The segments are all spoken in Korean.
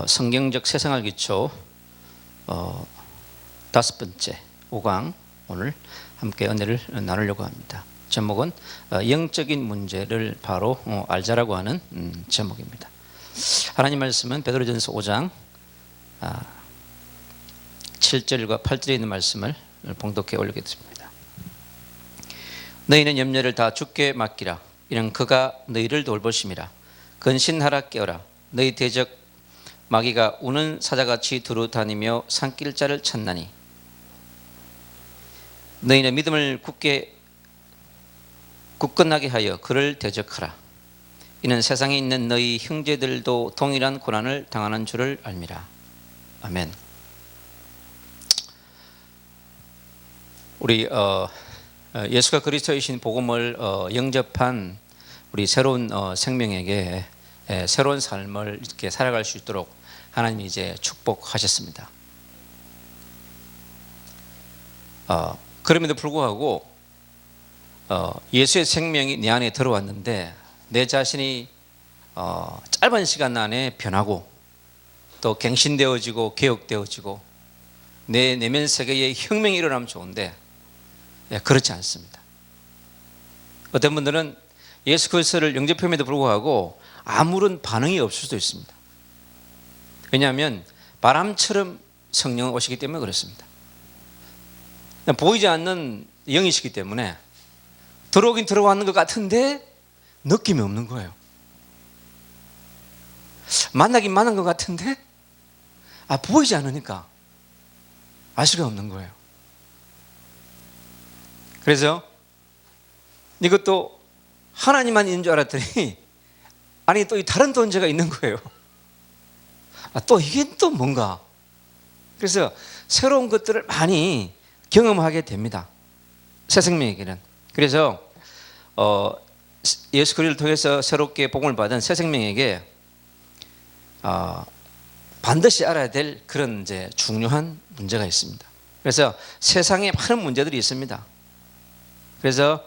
성경적 세상을 기초 5번째 5강 오늘 함께 은혜를 나누려고 합니다. 제목은 영적인 문제를 바로 알자라고 하는 제목입니다. 하나님 말씀은 베드로전서 5장 7절과 8절에 있는 말씀을 봉독해 올리겠습니다. 너희는 염려를 다 주께 맡기라. 이는 그가 너희를 돌보심이라. 근신하라 깨어라. 너희 대적 마귀가 우는 사자같이 두루 다니며 산길자를 찾나니 너희는 믿음을 굳건하게 하여 그를 대적하라. 이는 세상에 있는 너희 형제들도 동일한 고난을 당하는 줄을 알미라. 아멘. 우리 예수가 그리스도이신 복음을 영접한 우리 새로운 생명에게 새로운 삶을 이렇게 살아갈 수 있도록 하나님이 이제 축복하셨습니다. 그럼에도 불구하고 예수의 생명이 내 안에 들어왔는데 내 자신이 짧은 시간 안에 변하고 또 갱신되어지고 개혁되어지고 내 내면 세계에 혁명이 일어나면 좋은데 그렇지 않습니다. 어떤 분들은 예수 그리스도를 영접함에도 불구하고 아무런 반응이 없을 수도 있습니다. 왜냐하면 바람처럼 성령은 오시기 때문에 그렇습니다. 보이지 않는 영이시기 때문에 들어오긴 들어왔는 것 같은데 느낌이 없는 거예요. 만나긴 만난 것 같은데 보이지 않으니까 알 수가 없는 거예요. 그래서 이것도 하나님만 있는 줄 알았더니 아니 또 다른 존재가 있는 거예요. 또 이게 또 뭔가. 그래서 새로운 것들을 많이 경험하게 됩니다. 새 생명에게는. 그래서 예수 그리스도를 통해서 새롭게 복음을 받은 새 생명에게 반드시 알아야 될 그런 이제 중요한 문제가 있습니다. 그래서 세상에 많은 문제들이 있습니다. 그래서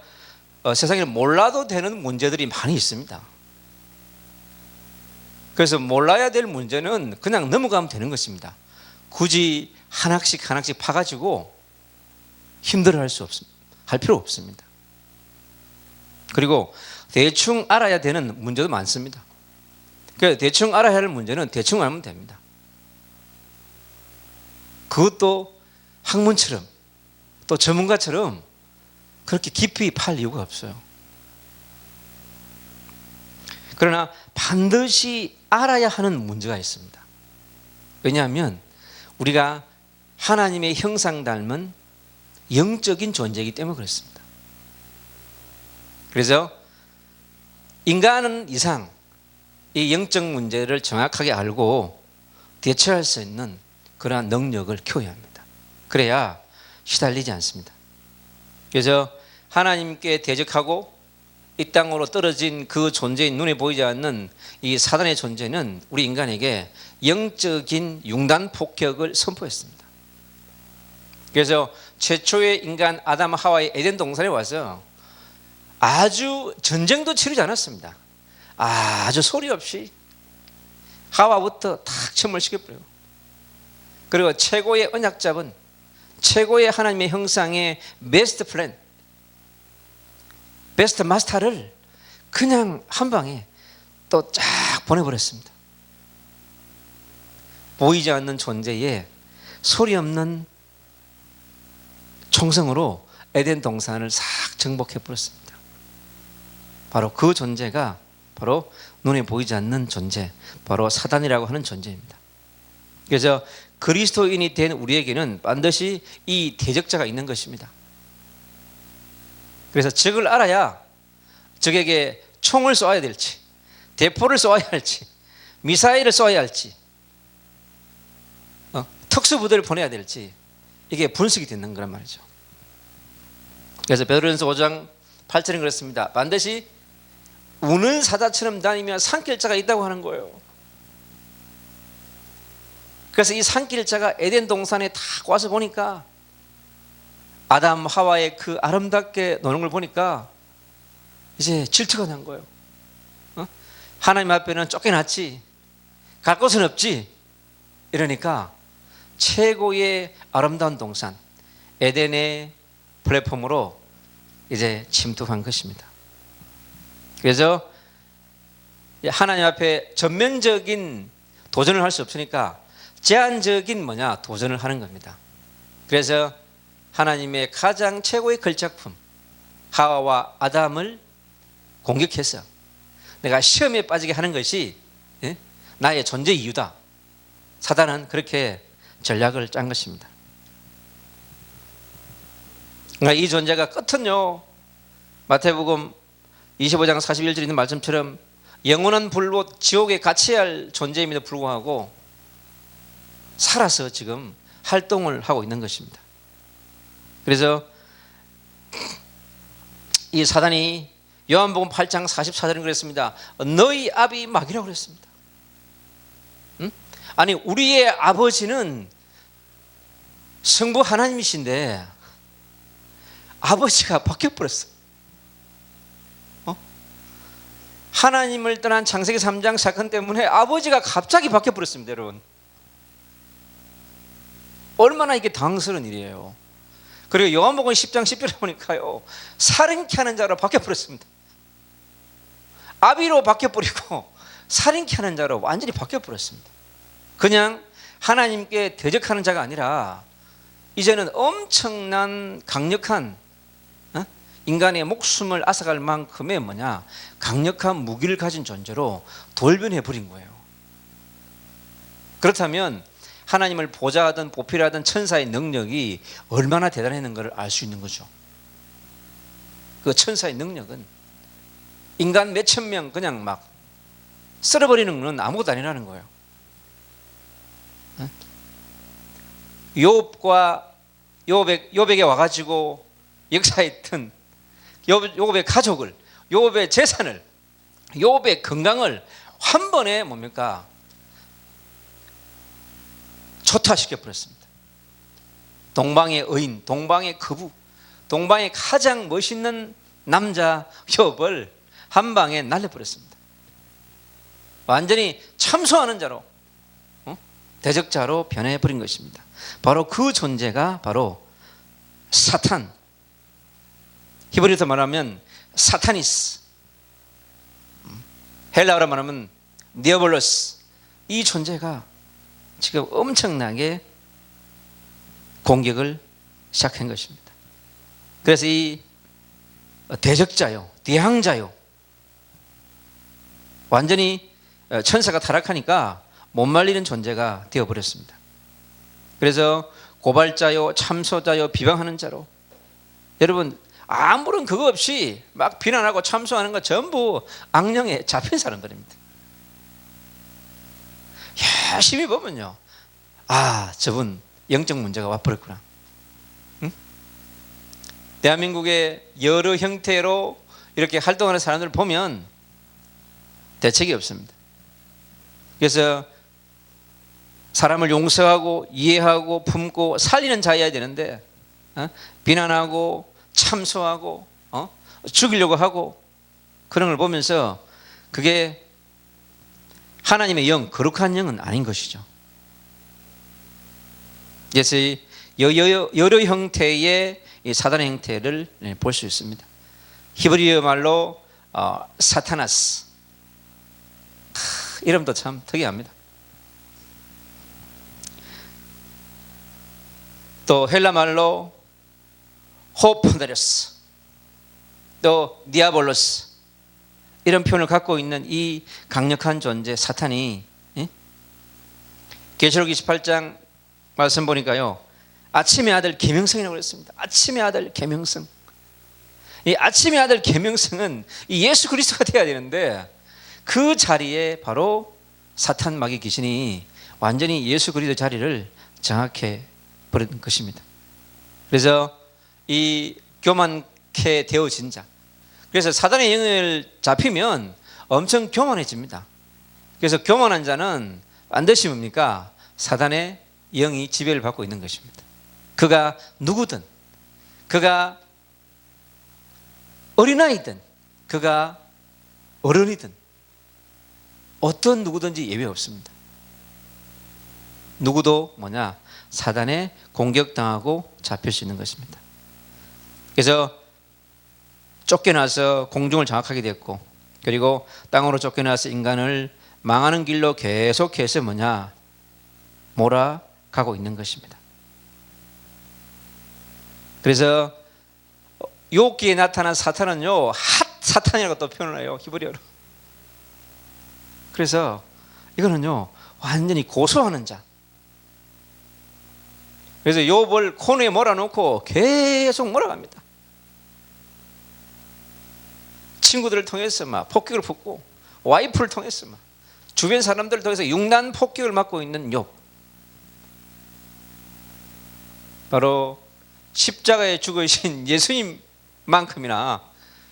세상에 몰라도 되는 문제들이 많이 있습니다. 그래서 몰라야 될 문제는 그냥 넘어가면 되는 것입니다. 굳이 하나씩 파가지고 힘들어할 필요 없습니다. 그리고 대충 알아야 되는 문제도 많습니다. 그래서 대충 알아야 할 문제는 대충 알면 됩니다. 그것도 학문처럼 또 전문가처럼 그렇게 깊이 팔 이유가 없어요. 그러나 반드시 알아야 하는 문제가 있습니다. 왜냐하면 우리가 하나님의 형상 닮은 영적인 존재이기 때문에 그렇습니다. 그래서 인간은 이상 이 영적 문제를 정확하게 알고 대처할 수 있는 그러한 능력을 키워야 합니다. 그래야 시달리지 않습니다. 그래서 하나님께 대적하고 이 땅으로 떨어진 그 존재인 눈에 보이지 않는 이 사단의 존재는 우리 인간에게 영적인 융단 폭격을 선포했습니다. 그래서 최초의 인간 아담 하와의 에덴 동산에 와서 아주 전쟁도 치르지 않았습니다. 아주 소리 없이 하와부터 탁 침을 시켜버려요. 그리고 최고의 언약 잡은 최고의 하나님의 형상의 베스트 플랜, 베스트 마스터를 그냥 한 방에 또 쫙 보내버렸습니다. 보이지 않는 존재에 소리 없는 총성으로 에덴 동산을 싹 정복해버렸습니다. 바로 그 존재가 바로 눈에 보이지 않는 존재, 바로 사단이라고 하는 존재입니다. 그래서 그리스도인이 된 우리에게는 반드시 이 대적자가 있는 것입니다. 그래서 적을 알아야 적에게 총을 쏘아야 될지, 대포를 쏘아야 할지, 미사일을 쏘아야 할지, 특수부대를 보내야 될지 이게 분석이 되는 거란 말이죠. 그래서 베드로전서 5장 8절은 그렇습니다. 반드시 우는 사자처럼 다니며 산길자가 있다고 하는 거예요. 그래서 이 산길자가 에덴 동산에 딱 와서 보니까 아담 하와의 그 아름답게 노는 걸 보니까 이제 질투가 난 거예요. 하나님 앞에는 쫓겨났지, 갈 곳은 없지. 이러니까 최고의 아름다운 동산 에덴의 플랫폼으로 이제 침투한 것입니다. 그래서 하나님 앞에 전면적인 도전을 할 수 없으니까 제한적인 도전을 하는 겁니다. 그래서 하나님의 가장 최고의 걸작품 하와와 아담을 공격해서 내가 시험에 빠지게 하는 것이 나의 존재 이유다. 사단은 그렇게 전략을 짠 것입니다. 그러니까 이 존재가 끝은요, 마태복음 25장 41절에 있는 말씀처럼 영원한 불로 지옥에 갇혀야 할 존재임에도 불구하고 살아서 지금 활동을 하고 있는 것입니다. 그래서 이 사단이 요한복음 8장 44절은 그랬습니다. 너희 아비 마귀라고 그랬습니다. 아니, 우리의 아버지는 성부 하나님이신데 아버지가 바뀌어버렸어. 하나님을 떠난 창세기 3장 사건 때문에 아버지가 갑자기 바뀌어버렸습니다. 여러분, 얼마나 이게 당황스러운 일이에요. 그리고 요한복음 10장 10절에 보니까요, 살인케 하는 자로 바뀌어버렸습니다. 아비로 바뀌어버리고 살인케 하는 자로 완전히 바뀌어버렸습니다. 그냥 하나님께 대적하는 자가 아니라 이제는 엄청난 강력한 인간의 목숨을 앗아갈 만큼의 강력한 무기를 가진 존재로 돌변해 버린 거예요. 그렇다면 하나님을 보좌하던 보필하던 천사의 능력이 얼마나 대단했는 걸 알 수 있는 거죠. 그 천사의 능력은 인간 몇천 명 그냥 막 쓸어버리는 건 아무것도 아니라는 거예요. 욥에게 와가지고 역사했던 욥의 가족을, 욥의 재산을, 욥의 건강을 한 번에 초토화시켜 버렸습니다. 동방의 의인, 동방의 거부, 동방의 가장 멋있는 남자 욥을 한 방에 날려버렸습니다. 완전히 참소하는 자로, 대적자로 변해버린 것입니다. 바로 그 존재가 바로 사탄, 히브리어로 말하면 사타니스, 헬라어로 말하면 디아볼로스, 이 존재가 지금 엄청나게 공격을 시작한 것입니다. 그래서 이 대적자요, 대항자요, 완전히 천사가 타락하니까 못 말리는 존재가 되어버렸습니다. 그래서 고발자요, 참소자요, 비방하는 자로, 여러분 아무런 그거 없이 막 비난하고 참소하는 거 전부 악령에 잡힌 사람들입니다. 열심히 보면요, 아, 저분 영적 문제가 와버렸구나. 응? 대한민국의 여러 형태로 이렇게 활동하는 사람들을 보면 대책이 없습니다. 그래서 사람을 용서하고 이해하고 품고 살리는 자여야 되는데 비난하고 참소하고 죽이려고 하고 그런 걸 보면서 그게 하나님의 영, 거룩한 영은 아닌 것이죠. 그래서 여러 형태의 사단의 형태를 볼 수 있습니다. 히브리어 말로 사타나스, 이름도 참 특이합니다. 또 헬라 말로 호프데레스, 또 디아볼로스, 이런 표현을 갖고 있는 이 강력한 존재 사탄이 계시록 28장 말씀 보니까요, 아침의 아들 계명성이라고 그랬습니다. 아침의 아들 계명성. 이 아침의 아들 계명성은 이 예수 그리스도가 되어야 되는데 그 자리에 바로 사탄 마귀 귀신이 완전히 예수 그리스도 자리를 장악해 버린 것입니다. 그래서 이 교만케 되어진 자, 그래서 사단의 영을 잡히면 엄청 교만해집니다. 그래서 교만한 자는 반드시 뭡니까? 사단의 영이 지배를 받고 있는 것입니다. 그가 누구든, 그가 어린아이든, 그가 어른이든 어떤 누구든지 예외 없습니다. 누구도 사단에 공격당하고 잡힐 수 있는 것입니다. 그래서 쫓겨나서 공중을 장악하게 됐고, 그리고 땅으로 쫓겨나서 인간을 망하는 길로 계속해서 몰아가고 있는 것입니다. 그래서 욥기에 나타난 사탄은요, 핫사탄이라고 또 표현을 해요. 히브리어로. 그래서 이거는요, 완전히 고소하는 자. 그래서 욥을 코너에 몰아놓고 계속 몰아갑니다. 친구들을 통해서 폭격을 붙고, 와이프를 통해서 주변 사람들을 통해서 융단 폭격을 맞고 있는 욥. 바로 십자가에 죽으신 예수님만큼이나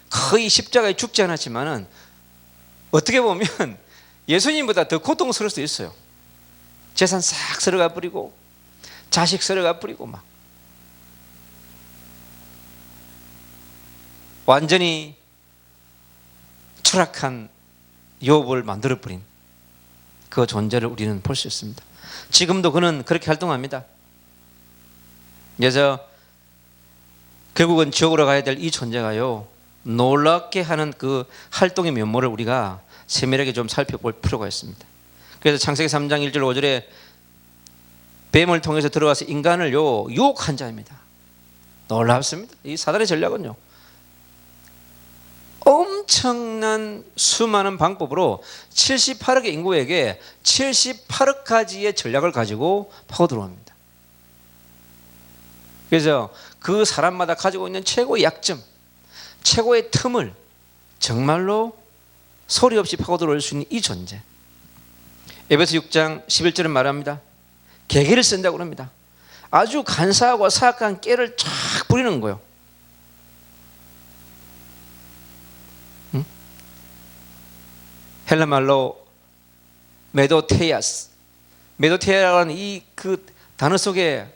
거의 십자가에 죽지 않았지만은 어떻게 보면 예수님보다 더 고통스러울 수도 있어요. 재산 싹 쓸어가 버리고, 자식 쓸어가 버리고, 완전히 추락한 욥을 만들어버린 그 존재를 우리는 볼 수 있습니다. 지금도 그는 그렇게 활동합니다. 그래서 결국은 지옥으로 가야 될 이 존재가요, 놀랍게 하는 그 활동의 면모를 우리가 세밀하게 좀 살펴볼 필요가 있습니다. 그래서 창세기 3장 1절 5절에 뱀을 통해서 들어가서 인간을 유혹한 자입니다. 놀랍습니다. 이 사단의 전략은요, 엄청난 수많은 방법으로 78억의 인구에게 78억 가지의 전략을 가지고 파고 들어옵니다. 그래서 그 사람마다 가지고 있는 최고의 약점, 최고의 틈을 정말로 소리 없이 파고 들어올 수 있는 이 존재. 에베소 6장 11절은 말합니다. 계계를 쓴다고 합니다. 아주 간사하고 사악한 깨를 쫙 부리는 거예요. 헬라 말로 메도테야스, 메도테야라는 이 그 단어 속에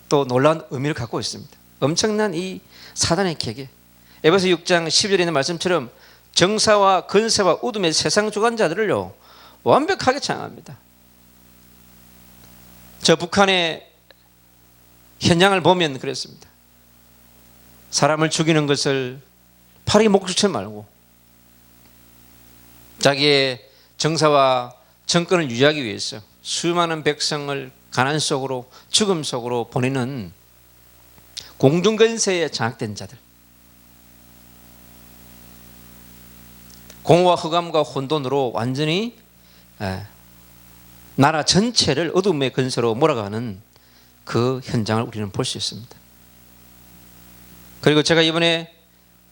또 놀라운 의미를 갖고 있습니다. 엄청난 이 사단의 계계. 에베소 6장 10절에 있는 말씀처럼 정사와 근세와 우둠의 세상 주관자들을요, 완벽하게 장악합니다. 저 북한의 현장을 보면 그랬습니다. 사람을 죽이는 것을 파리 목줄처럼 알고 자기의 정사와 정권을 유지하기 위해서 수많은 백성을 가난 속으로, 죽음 속으로 보내는 공중근세에 장악된 자들, 공허와 흑암과 혼돈으로 완전히 나라 전체를 어둠의 근세로 몰아가는 그 현장을 우리는 볼 수 있습니다. 그리고 제가 이번에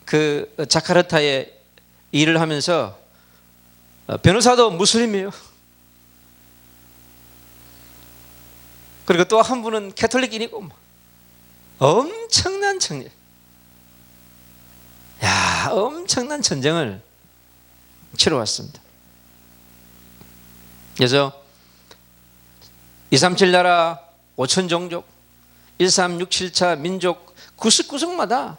그 자카르타에 일을 하면서 변호사도 무슬림이에요. 그리고 또 한 분은 캐톨릭인이고, 엄청난 전쟁, 엄청난 전쟁을 치러왔습니다. 그래서 237 나라 5천 종족, 1367차 민족 99석마다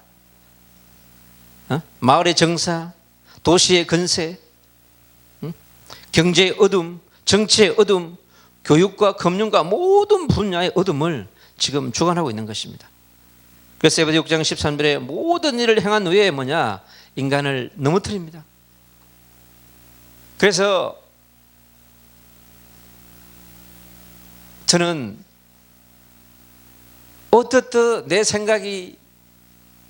마을의 정사, 도시의 근세, 경제의 어둠, 정치의 어둠, 교육과 금융과 모든 분야의 어둠을 지금 주관하고 있는 것입니다. 그래서 에베소 6장 13절에 모든 일을 행한 후에 인간을 넘어뜨립니다. 그래서 저는 어떻든 내 생각이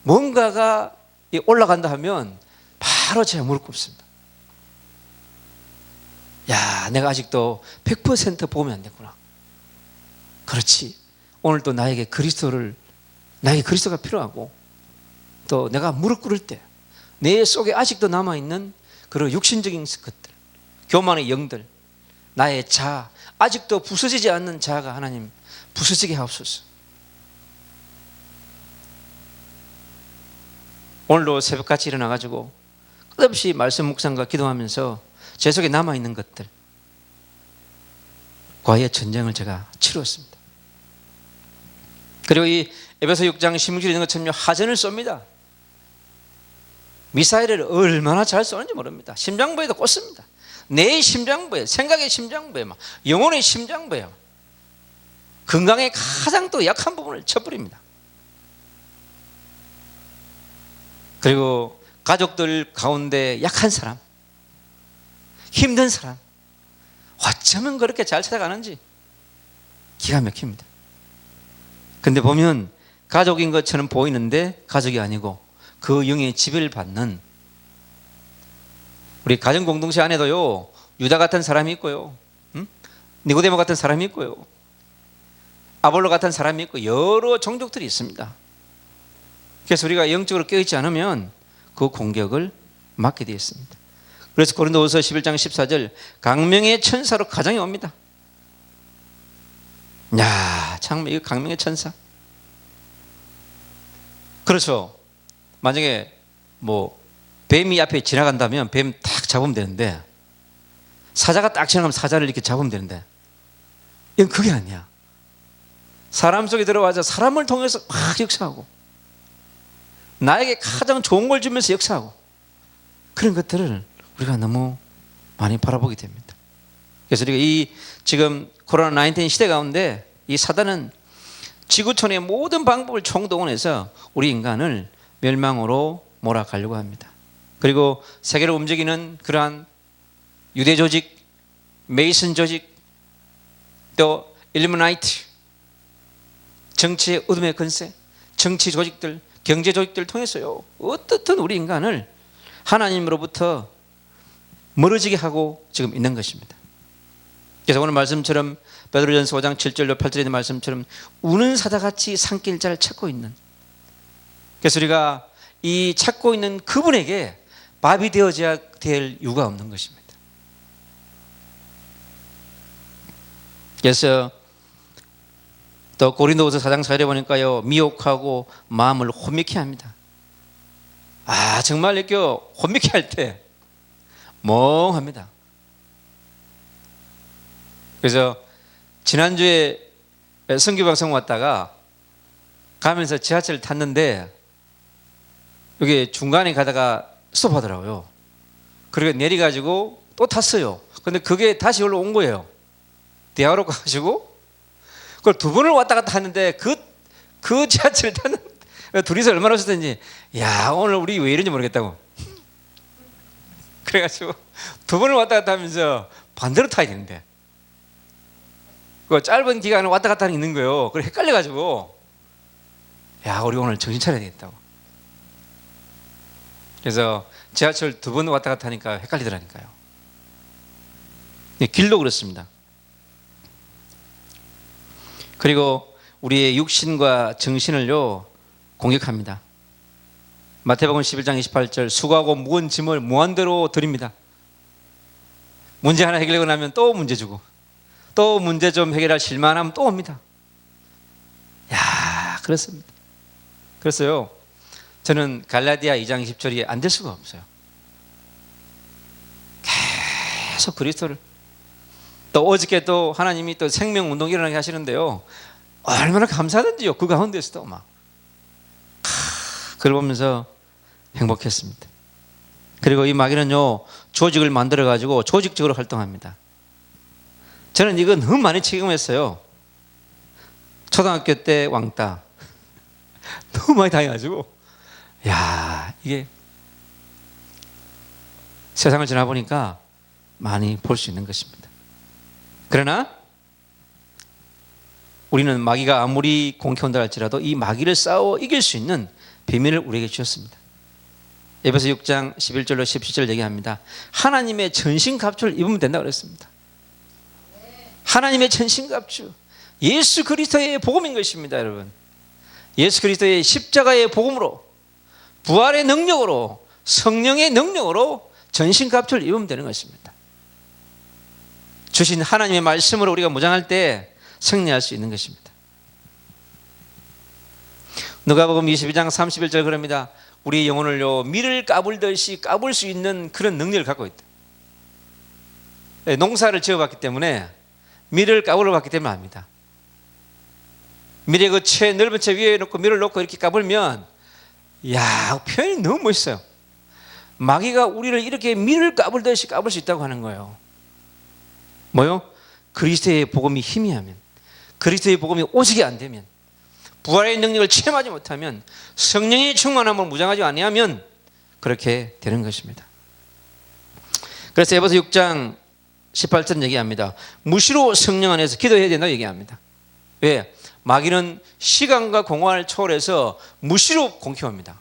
뭔가가 올라간다 하면 바로 제가 무릎 꿇습니다. 내가 아직도 100% 보면 안 됐구나. 그렇지. 오늘도 나에게 그리스도가 필요하고, 또 내가 무릎 꿇을 때 내 속에 아직도 남아있는 그런 육신적인 것들, 교만의 영들, 나의 자아, 아직도 부서지지 않는 자아가 하나님 부서지게 하옵소서. 오늘도 새벽같이 일어나가지고 끝없이 말씀 묵상과 기도하면서 제 속에 남아있는 것들 과의 전쟁을 제가 치루었습니다. 그리고 이 에베소 6장 16절에 있는 것처럼 하전을 쏩니다. 미사일을 얼마나 잘 쏘는지 모릅니다. 심장부에도 꽂습니다. 내 심장부에, 생각의 심장부에, 영혼의 심장부에 건강의 가장 또 약한 부분을 쳐버립니다. 그리고 가족들 가운데 약한 사람, 힘든 사람, 어쩌면 그렇게 잘 찾아가는지 기가 막힙니다. 근데 보면 가족인 것처럼 보이는데 가족이 아니고 그 영의 지배를 받는, 우리 가정 공동체 안에도요, 유다 같은 사람이 있고요, 니고데모 같은 사람이 있고요, 아볼로 같은 사람이 있고 여러 종족들이 있습니다. 그래서 우리가 영적으로 깨어있지 않으면 그 공격을 맞게 되어 있습니다. 그래서 고린도후서 11장 14절, 강명의 천사로 가정에 옵니다. 야, 참 이거 강명의 천사. 그렇죠. 만약에 뭐 뱀이 앞에 지나간다면 뱀 딱 잡으면 되는데, 사자가 딱 지나가면 사자를 이렇게 잡으면 되는데, 이건 그게 아니야. 사람 속에 들어와서 사람을 통해서 막 역사하고, 나에게 가장 좋은 걸 주면서 역사하고, 그런 것들을 우리가 너무 많이 바라보게 됩니다. 그래서 우리가 이 지금 코로나19 시대 가운데 이 사단은 지구촌의 모든 방법을 총동원해서 우리 인간을 멸망으로 몰아가려고 합니다. 그리고 세계를 움직이는 그러한 유대 조직, 메이슨 조직, 또 일루미나이트, 정치의 어둠의 권세, 정치 조직들, 경제 조직들을 통해서요, 어떻든 우리 인간을 하나님으로부터 멀어지게 하고 지금 있는 것입니다. 그래서 오늘 말씀처럼 베드로전서 5장 7절로 8절에 있는 말씀처럼 우는 사자같이 산길자를 찾고 있는, 그래서 우리가 이 찾고 있는 그분에게 밥이 되어져야 될 이유가 없는 것입니다. 그래서 또 고린도후서 4장 4절에 보니까요, 미혹하고 마음을 혼미케 합니다. 아, 정말 이렇게 혼미케 할 때 멍합니다. 그래서 지난주에 선교방송 왔다가 가면서 지하철을 탔는데 여기 중간에 가다가 스톱하더라고요. 그리고 내려가지고 또 탔어요. 근데 그게 다시 올라온 거예요. 대학로 가가지고 그걸 두 번을 왔다 갔다 하는데 그 지하철을 타는, 둘이서 얼마나 오셨던지, 야, 오늘 우리 왜 이런지 모르겠다고. 그래가지고 두 번을 왔다 갔다 하면서 반대로 타야 되는데, 그 짧은 기간을 왔다 갔다 하는 게 있는 거예요. 그래 헷갈려가지고, 야, 우리 오늘 정신 차려야 되겠다고. 그래서 지하철 두 번 왔다 갔다 하니까 헷갈리더라니까요. 길도 그렇습니다. 그리고 우리의 육신과 정신을요, 공격합니다. 마태복음 11장 28절, 수고하고 무거운 짐을 무한대로 드립니다. 문제 하나 해결하고 나면 또 문제 주고, 또 문제 좀 해결할 실만하면 또 옵니다. 야, 그렇습니다. 그래서요, 저는 갈라디아 2장 20절이 안 될 수가 없어요. 계속 그리스도를, 또 어저께 또 하나님이 또 생명운동 일어나게 하시는데요, 얼마나 감사하던지요. 그 가운데서도 막 그걸 보면서 행복했습니다. 그리고 이 마귀는요, 조직을 만들어 가지고 조직적으로 활동합니다. 저는 이거 너무 많이 체험했어요. 초등학교 때 왕따 너무 많이 당해가지고, 야, 이게 세상을 지나보니까 많이 볼 수 있는 것입니다. 그러나 우리는 마귀가 아무리 공격한다 할지라도 이 마귀를 싸워 이길 수 있는 비밀을 우리에게 주셨습니다. 에베소 6장 11절로 17절 얘기합니다. 하나님의 전신갑주를 입으면 된다고 그랬습니다. 하나님의 전신갑주, 예수 그리스도의 복음인 것입니다. 여러분, 예수 그리스도의 십자가의 복음으로, 부활의 능력으로, 성령의 능력으로 전신갑주를 입으면 되는 것입니다. 주신 하나님의 말씀으로 우리가 무장할 때 승리할 수 있는 것입니다. 누가복음 22장 31절 그럽니다. 우리 영혼을요, 밀을 까불듯이 까불 수 있는 그런 능력을 갖고 있다. 농사를 지어봤기 때문에, 밀을 까불어봤기 때문에 압니다. 밀의 그 채, 넓은 채 위에 놓고 밀을 놓고 이렇게 까불면, 야, 표현이 너무 멋있어요. 마귀가 우리를 이렇게 밀을 까불듯이 까불 수 있다고 하는 거예요. 뭐요? 그리스도의 복음이 희미하면, 그리스도의 복음이 오직이 안 되면, 부활의 능력을 체험하지 못하면, 성령의 충만함을 무장하지 아니하면 그렇게 되는 것입니다. 그래서 에베소 6장 18절 얘기합니다. 무시로 성령 안에서 기도해야 된다고 얘기합니다. 왜? 마귀는 시간과 공간을 초월해서 무시로 공격합니다.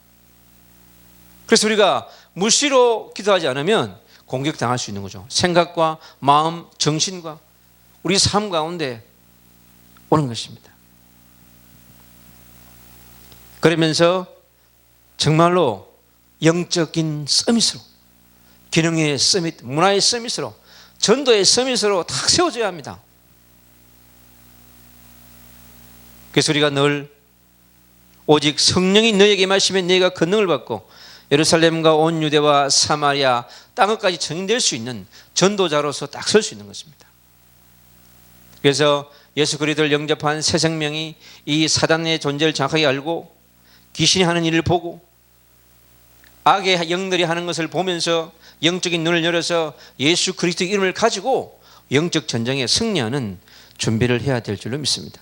그래서 우리가 무시로 기도하지 않으면 공격당할 수 있는 거죠. 생각과 마음, 정신과 우리 삶 가운데 오는 것입니다. 그러면서 정말로 영적인 서밋으로, 기능의 서밋, 문화의 서밋으로, 전도의 서밋으로 딱 세워져야 합니다. 그래서 우리가 늘 오직 성령이 너에게 임하시면 너희가 권능을 받고 예루살렘과 온 유대와 사마리아 땅끝까지 증인될 수 있는 전도자로서 딱 설 수 있는 것입니다. 그래서 예수 그리스도를 영접한 새 생명이 이 사단의 존재를 정확하게 알고 귀신이 하는 일을 보고 악의 영들이 하는 것을 보면서 영적인 눈을 열어서 예수 그리스도의 이름을 가지고 영적 전쟁에 승리하는 준비를 해야 될 줄로 믿습니다.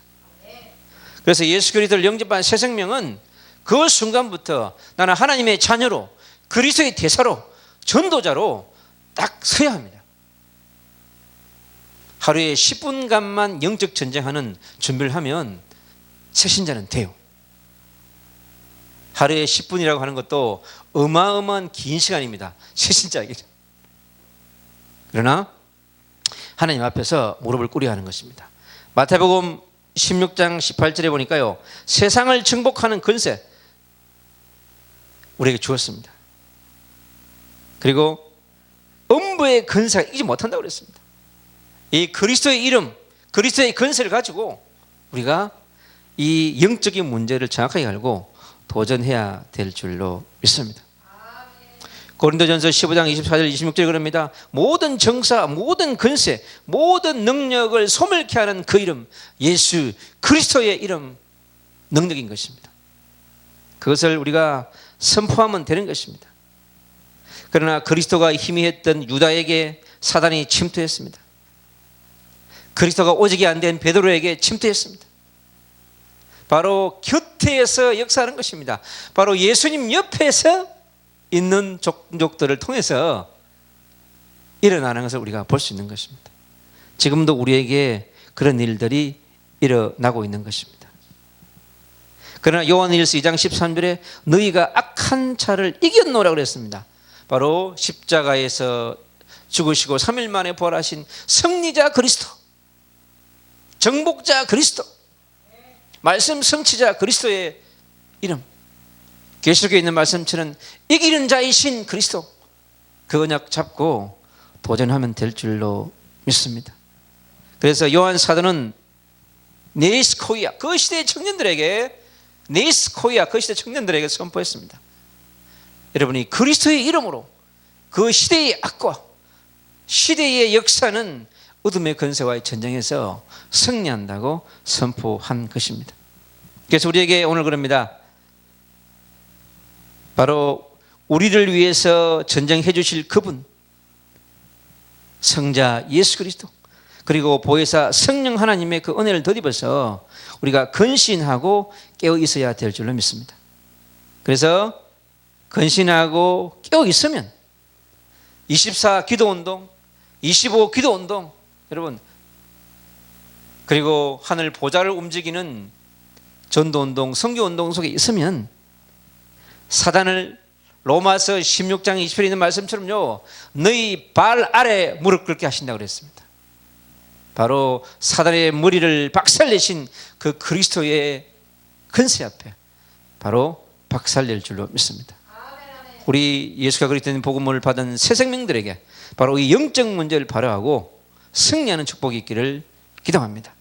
그래서 예수 그리스도를 영접한 새 생명은 그 순간부터 나는 하나님의 자녀로, 그리스도의 대사로, 전도자로 딱 서야 합니다. 하루에 10분간만 영적 전쟁하는 준비를 하면 새 신자는 돼요. 하루에 10분이라고 하는 것도 어마어마한 긴 시간입니다. 새 신자에게. 그러나 하나님 앞에서 무릎을 꿇어야 하는 것입니다. 마태복음 16장 18절에 보니까요, 세상을 정복하는 권세 우리에게 주었습니다. 그리고 음부의 권세가 이기지 못한다고 그랬습니다. 이 그리스도의 이름, 그리스도의 권세를 가지고 우리가 이 영적인 문제를 정확하게 알고 도전해야 될 줄로 믿습니다. 고린도전서 15장 24절 26절에 그럽니다. 모든 정사, 모든 권세, 모든 능력을 소멸케 하는 그 이름, 예수 그리스도의 이름, 능력인 것입니다. 그것을 우리가 선포하면 되는 것입니다. 그러나 그리스도가 희미했던 유다에게 사단이 침투했습니다. 그리스도가 오직이 안 된 베드로에게 침투했습니다. 바로 곁에서 역사하는 것입니다. 바로 예수님 옆에서 있는 종족들을 통해서 일어나는 것을 우리가 볼 수 있는 것입니다. 지금도 우리에게 그런 일들이 일어나고 있는 것입니다. 그러나 요한일서 2장 13절에 너희가 악한 자를 이겼노라 그랬습니다. 바로 십자가에서 죽으시고 3일 만에 부활하신 승리자 그리스도, 정복자 그리스도, 말씀 성취자 그리스도의 이름, 계시록에 있는 말씀처럼 이기는 자이신 그리스도, 그 언약 잡고 도전하면 될 줄로 믿습니다. 그래서 요한 사도는 네이스코이아, 그 시대의 청년들에게, 네이스코이아, 그 시대 청년들에게 선포했습니다. 여러분이 그리스도의 이름으로 그 시대의 악과 시대의 역사는 어둠의 권세와의 전쟁에서 승리한다고 선포한 것입니다. 그래서 우리에게 오늘 그럽니다. 바로 우리를 위해서 전쟁해 주실 그분, 성자 예수 그리스도, 그리고 보혜사 성령 하나님의 그 은혜를 덧입어서 우리가 근신하고 깨어 있어야 될 줄로 믿습니다. 그래서 근신하고 깨어 있으면 24 기도운동, 25 기도운동, 여러분, 그리고 하늘 보좌를 움직이는 전도운동, 선교운동 속에 있으면 사단을 로마서 16장 20절에 있는 말씀처럼요, 너희 발 아래 무릎 꿇게 하신다고 그랬습니다. 바로 사단의 머리를 박살내신 그 그리스도의 권세 앞에 바로 박살낼 줄로 믿습니다. 우리 예수가 그리스도인 복음을 받은 새 생명들에게 바로 이 영적 문제를 발휘하고 승리하는 축복이 있기를 기도합니다.